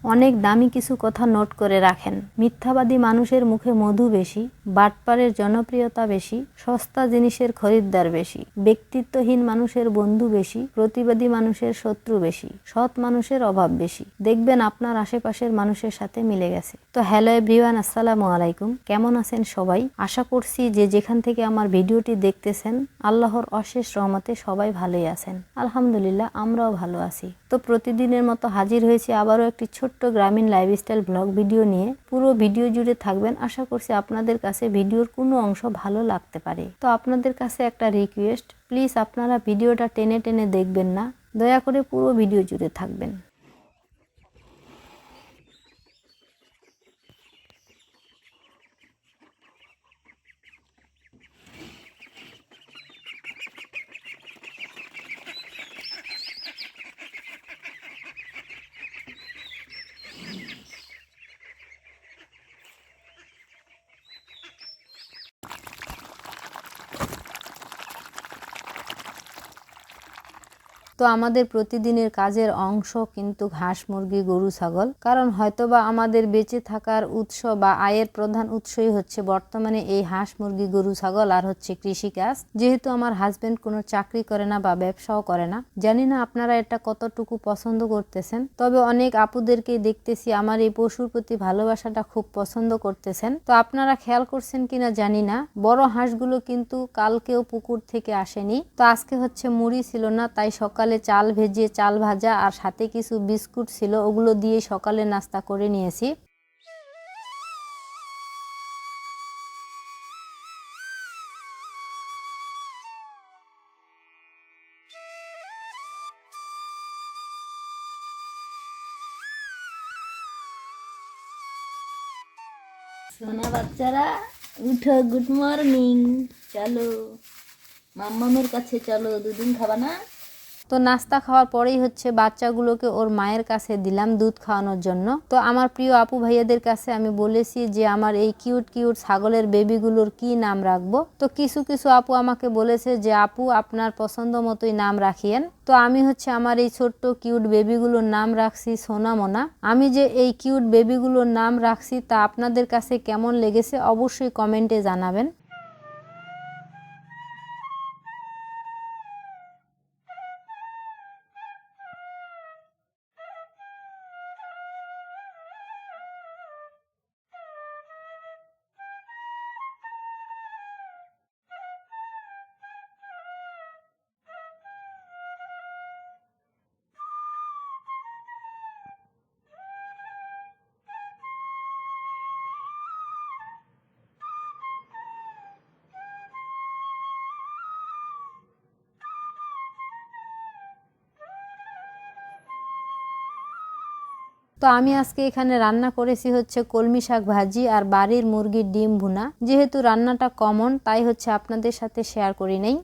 অনেক দামি কিছু কথা নোট করে রাখেন। মিথ্যাবাদী মানুষের মুখে মধু বেশি, বাটপারের জনপ্রিয়তা বেশি, সস্তা জিনিসের খরিদ্দার বেশি, ব্যক্তিত্বহীন মানুষের বন্ধু বেশি, প্রতিবাদী মানুষের শত্রু বেশি, সৎ মানুষের অভাব বেশি। দেখবেন আপনার আশেপাশের মানুষের সাথে মিলে গেছে। তো হ্যালো এভরিওয়ান, আসসালামু আলাইকুম। কেমন আছেন সবাই? আশা করছি যে যেখান থেকে আমার ভিডিওটি দেখতেছেন আল্লাহর অশেষ রহমতে সবাই ভালোই আছেন। আলহামদুলিল্লাহ, আমরাও ভালো আছি। তো প্রতিদিনের মতো হাজির হয়েছি আবারও একটি ছোট্ট গ্রামীণ লাইফস্টাইল ব্লগ ভিডিও নিয়ে। পুরো ভিডিও জুড়ে থাকবেন। আশা করছি আপনাদের কাছে ভিডিওর কোনো অংশ ভালো লাগতে পারে। তো আপনাদের কাছে একটা রিকোয়েস্ট, প্লিজ আপনারা ভিডিওটা টেনে টেনে দেখবেন না, দয়া করে পুরো ভিডিও জুড়ে থাকবেন। তো আমাদের প্রতিদিনের কাজের অংশ কিন্তু হাঁস, মুরগি, গরু, ছাগল। কারণ হয়তোবা আমাদের বেঁচে থাকার উৎস বা আয়ের প্রধান উৎসই হচ্ছে বর্তমানে এই হাঁস, মুরগি, গরু, ছাগল আর হচ্ছে কৃষিকাজ। যেহেতু আমার হাজবেন্ড কোনো চাকরি করে না বা ব্যবসাও করে না, জানি না আপনারা এটা কতটুকু পছন্দ করতেছেন। তবে অনেক আপুদেরকেই দেখতেছি আমার এই পশুর প্রতি ভালোবাসাটা খুব পছন্দ করতেছেন। তো আপনারা খেয়াল করছেন কিনা জানি না, বড় হাঁসগুলো কিন্তু কালকেও পুকুর থেকে আসেনি। তো আজকে হচ্ছে মুড়ি ছিল না, তাই সকালে চাল ভেজিয়ে চাল ভাজা আর সাথে কিছু বিস্কুট ছিল, ওগুলো দিয়ে সকালে নাস্তা করে নিয়েছি। সোনা বাচ্চারা উঠো, গুড মর্নিং। চলো মাম্মামের কাছে চলো, দুদিন খাবা না? তো নাস্তা খাওয়ার পরেই হচ্ছে বাচ্চাগুলোকে ওর মায়ের কাছে দিলাম দুধ খাওয়ানোর জন্য। তো আমার প্রিয় আপু ভাইয়াদের কাছে আমি বলেছি যে আমার এই কিউট কিউট ছাগলের বেবিগুলোর কি নাম রাখবো। তো কিছু কিছু আপু আমাকে বলেছে যে আপু আপনার পছন্দ মতোই নাম রাখিয়েন। তো আমি হচ্ছে আমার এই ছোট্ট কিউট বেবিগুলোর নাম রাখছি সোনামোনা। আমি যে এই কিউট বেবিগুলোর নাম রাখছি তা আপনাদের কাছে কেমন লেগেছে অবশ্যই কমেন্টে জানাবেন। তো আমি আজকে এখানে রান্না করেছি হচ্ছে কলমি শাক ভাজি আর বাড়ির মুরগির ডিম ভুনা। যেহেতু রান্নাটা কমন তাই হচ্ছে আপনাদের সাথে শেয়ার করি নাই।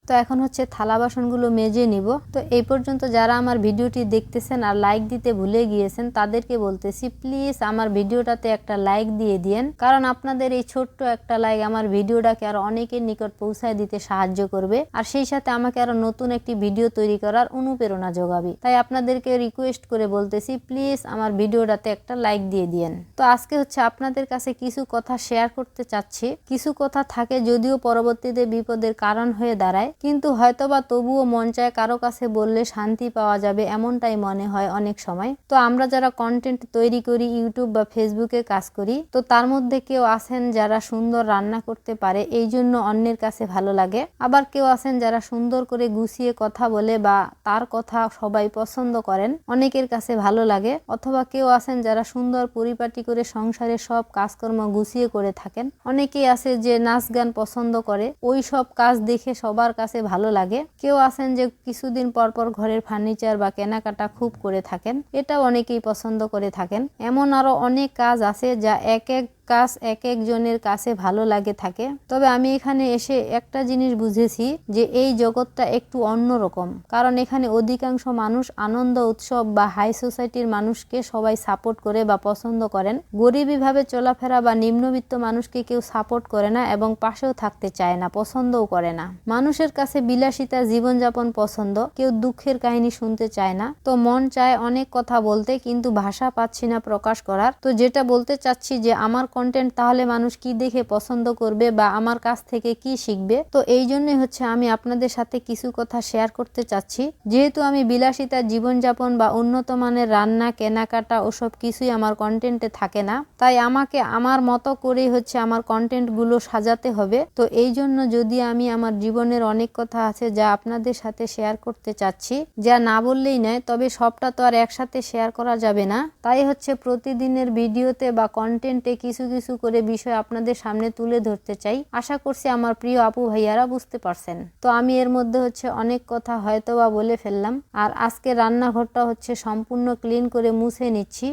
তো এখন হচ্ছে থালা বাসনগুলো মেজে নিব। তো এই পর্যন্ত যারা আমার ভিডিওটি দেখতেছেন আর লাইক দিতে ভুলে গিয়েছেন তাদেরকে বলতেছি প্লিজ আমার ভিডিওটাতে একটা লাইক দিয়ে দিয়েন। কারণ আপনাদের এই ছোট্ট একটা লাইক আমার ভিডিওটাকে আরো অনেকের নিকট পৌঁছায় দিতে সাহায্য করবে, আর সেই সাথে আমাকে আরো নতুন একটি ভিডিও তৈরি করার অনুপ্রেরণা যোগাবে। তাই আপনাদেরকে রিকোয়েস্ট করে বলতেছি প্লিজ আমার ভিডিওটাতে একটা লাইক দিয়ে দিয়েন। তো আজকে হচ্ছে আপনাদের কাছে কিছু কথা শেয়ার করতে চাচ্ছি। কিছু কথা থাকে যদিও পরবর্তীতে বিপদের কারণ হয়ে দাঁড়ায়, কিন্তু হয়তোবা তবুও মন চায় কারো কাছে বললে শান্তি পাওয়া যাবে, এমনটাই মনে হয় অনেক সময়। তো আমরা যারা কন্টেন্ট তৈরি করি, ইউটিউব বা ফেসবুকে কাজ করি, তো তার মধ্যে কেউ আছেন যারা সুন্দর রান্না করতে পারে, এই জন্য অন্যের কাছে ভালো লাগে। আবার কেউ আছেন যারা সুন্দর করে গুছিয়ে কথা বলে বা তার কথা সবাই পছন্দ করেন, অনেকের কাছে ভালো লাগে। অথবা কেউ আছেন যারা সুন্দর পরিপাটি করে সংসারে সব কাজকর্ম গুছিয়ে করে থাকেন। অনেকেই আছে যে নাচ গান পছন্দ করে, ওই সব কাজ দেখে সবার কাছে ভালো লাগে। কেউ আছেন যে কিছুদিন পর পর ঘরের ফার্নিচার বা কেনাকাটা খুব করে থাকেন, এটাও অনেকেই পছন্দ করে থাকেন। এমন আরো অনেক কাজ আছে যা এক এক কাজ এক একজনের কাছে ভালো লাগে থাকে। তবে আমি এখানে এসে একটা জিনিস বুঝেছি যে এই জগৎটা একটু অন্যরকম, কারণ এখানে অধিকাংশ মানুষ আনন্দ উৎসব বা হাই সোসাইটির মানুষকে সবাই সাপোর্ট করে বা পছন্দ করেন। গরিবী ভাবে চলাফেরা বা নিম্নবিত্ত মানুষকে কেউ সাপোর্ট করে না এবং পাশেও থাকতে চায় না, পছন্দও করে না। মানুষের কাছে বিলাসিতা জীবনযাপন পছন্দ, কেউ দুঃখের কাহিনী শুনতে চায় না। তো মন চায় অনেক কথা বলতে, কিন্তু ভাষা পাচ্ছি না প্রকাশ করার। তো যেটা বলতে চাচ্ছি যে আমার কন্টেন্ট তাহলে মানুষ কি দেখে পছন্দ করবে বা আমার কাছ থেকে কি শিখবে। তো এই জন্যই হচ্ছে আমি আপনাদের সাথে কিছু কথা শেয়ার করতে চাচ্ছি। যেহেতু আমি বিলাসিতা জীবনযাপন বা উন্নত মানের রান্না, কেনাকাটা ওসব কিছুই আমার কন্টেন্টে থাকে না, তাই আমাকে আমার মতো করেই হচ্ছে আমার কন্টেন্ট গুলো সাজাতে হবে। তো এই জন্য যদি আমি আমার জীবনের অনেক কথা আছে যা আপনাদের সাথে শেয়ার করতে চাচ্ছি, যা না বললেই নয়, তবে সবটা তো আর একসাথে শেয়ার করা যাবে না। তাই হচ্ছে প্রতিদিনের ভিডিওতে বা কন্টেন্টে কিছু কিছু করে বিষয় আপনাদের সামনে তুলে ধরতে চাই। আশা করছি আমার প্রিয় আপু ভাইয়ারা বুঝতে পারছেন। তো আমি এর মধ্যে হচ্ছে অনেক কথা হয়তো বা বলে ফেললাম। আর আজকে রান্নাঘরটা হচ্ছে সম্পূর্ণ ক্লিন করে মুছে নিচ্ছি।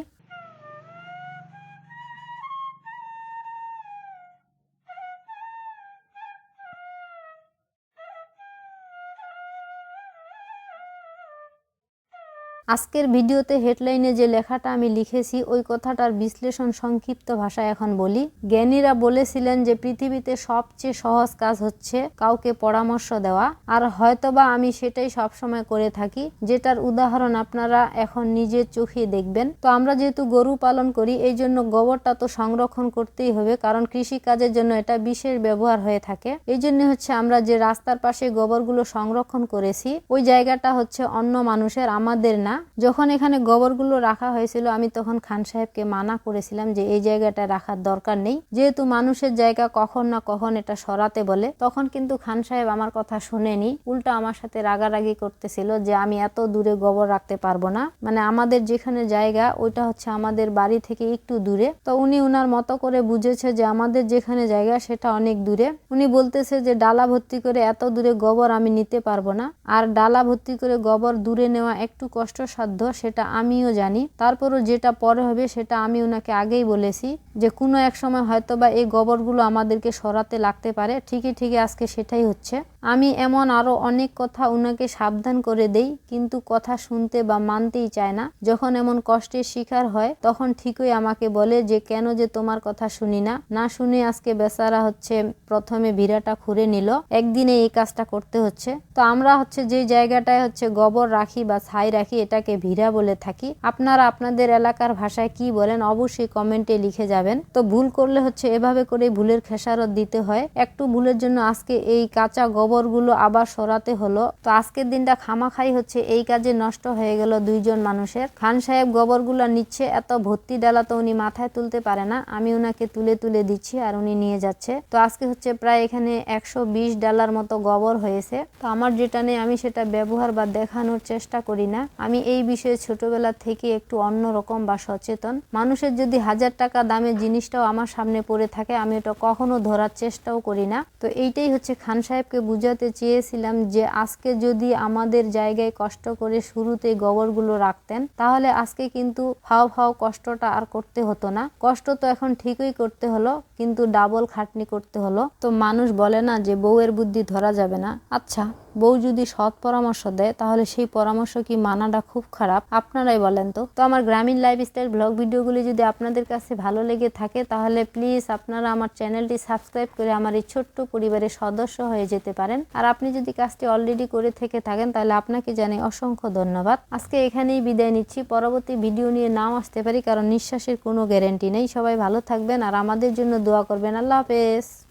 আজকের ভিডিওতে হেডলাইনে যে লেখাটা আমি লিখেছি ওই কথাটার বিশ্লেষণ সংক্ষিপ্ত ভাষায় এখন বলি। জ্ঞানীরা বলেছিলেন যে পৃথিবীতে সবচেয়ে সহজ কাজ হচ্ছে কাউকে পরামর্শ দেওয়া, আর হয়তোবা আমি সেটাই সবসময় করে থাকি, যেটার উদাহরণ আপনারা এখন নিজের চোখে দেখবেন। তো আমরা যেহেতু গরু পালন করি, এই জন্য গোবরটা তো সংরক্ষণ করতেই হবে, কারণ কৃষি কাজের জন্য এটা বিশেষ ব্যবহার হয়ে থাকে। এই জন্য হচ্ছে আমরা যে রাস্তার পাশে গোবরগুলো সংরক্ষণ করেছি ওই জায়গাটা হচ্ছে অন্য মানুষের, আমাদের না। যখন এখানে গোবরগুলো রাখা হয়েছিল আমি তখন খান সাহেবকে মানা করেছিলাম যে এই জায়গাটা রাখার দরকার নেই, যেহেতু মানুষের জায়গা কখন না কখন এটা সরাতে বলে। তখন কিন্তু খান সাহেব আমার কথা শুনেনি, উল্টা আমার সাথে রাগারাগি করতেছিল যে আমি এত দূরে গোবর রাখতে পারবো না, মানে আমাদের যেখানে জায়গা ওইটা হচ্ছে আমাদের বাড়ি থেকে একটু দূরে। তো উনি উনার মতো করে বুঝেছে যে আমাদের যেখানে জায়গা সেটা অনেক দূরে। উনি বলতেছে যে ডালা ভর্তি করে এত দূরে গোবর আমি নিতে পারবো না, আর ডালা ভর্তি করে গোবর দূরে নেওয়া একটু কষ্টসাধ্য, সেটা আমিও জানি। তারপরও যেটা পরে হবে সেটা আমি ওনাকে আগেই বলেছি যে কোনো এক সময় হয়তোবা এই গোবরগুলো আমাদেরকে সরাতে লাগতে পারে। ঠিকই আজকে সেটাই হচ্ছে। আমি এমন আরো অনেক কথা উনাকে সাবধান করে দেই, কিন্তু কথা শুনতে বা মানতেই চায় না। যখন এমন কষ্টের শিকার হয় তখন ঠিকই আমাকে বলে যে কেন যে তোমার কথা শুনি না। না শুনে আজকে বেচারা হচ্ছে প্রথমে ভিড়াটা খুঁড়ে নিল, একদিনে এই কাজটা করতে হচ্ছে। তো আমরা হচ্ছে যে জায়গাটায় হচ্ছে গোবর রাখি বা ছাই রাখি এটাকে ভিড়া বলে থাকি। আপনারা আপনাদের এলাকার ভাষায় কি বলেন অবশ্যই কমেন্টে লিখে যাবেন। তো ভুল করলে হচ্ছে এভাবে করে ভুলের খেসারত দিতে হয়। একটু ভুলের জন্য আজকে এই কাঁচা গোবরগুলো আবার সরাতে হলো। তো আজকের দিনটা খামাখাই হচ্ছে এই কাজে নষ্ট হয়ে গেল দুইজন মানুষের। খান সাহেব গোবরগুলো নিচ্ছে, এত ভর্তি ডালা তো উনি মাথায় তুলতে পারে না, আমি ওনাকে তুলে তুলে দিচ্ছি আর উনি নিয়ে যাচ্ছে। তো আজকে হচ্ছে প্রায় এখানে 120 ডালার মতো গোবর হয়েছে। তো আমার যেটা নেই আমি সেটা ব্যবহার বা দেখানোর চেষ্টা করি না। আমি এই বিষয়ে ছোটবেলা থেকে একটু অন্যরকম বা সচেতন। মানুষের যদি 1000 টাকা দামের জিনিসটাও আমার সামনে পড়ে থাকে আমি এটা কখনো ধরার চেষ্টাও করি না। তো এইটাই হচ্ছে খান সাহেবকে বুঝাতে চেয়েছিলাম যে আজকে যদি আমাদের জায়গায় কষ্ট করে শুরুতেই গোবরগুলো রাখতেন তাহলে আজকে কিন্তু ফাও কষ্টটা আর করতে হতো না। কষ্ট তো এখন ঠিকই করতে হলো, কিন্তু ডাবল খাটনি করতে হলো। তো মানুষ বলে না যে বউয়ের বুদ্ধি ধরা যাবে না। আচ্ছা, বউ যদি সৎ পরামর্শ দেয় তাহলে সেই পরামর্শ কি মানাটা খুব খারাপ? আপনারাই বলেন তো। তো আমার গ্রামীণ লাইফস্টাইল ব্লগ ভিডিওগুলি যদি আপনাদের কাছে ভালো লেগে থাকে তাহলে প্লিজ আপনারা আমার চ্যানেলটি সাবস্ক্রাইব করে আমার এই ছোট্ট পরিবারের সদস্য হয়ে যেতে পারেন। আর আপনি যদি কাজটি অলরেডি করে থেকে থাকেন তাহলে আপনাকে জানাই অসংখ্য ধন্যবাদ। আজকে এখানেই বিদায় নিচ্ছি, পরবর্তী ভিডিও নিয়ে নাও আসতে পারি, কারণ নিঃশ্বাসের কোনো গ্যারেন্টি নেই। সবাই ভালো থাকবেন আর আমাদের জন্য দোয়া করবেন। আল্লাহ হাফেজ।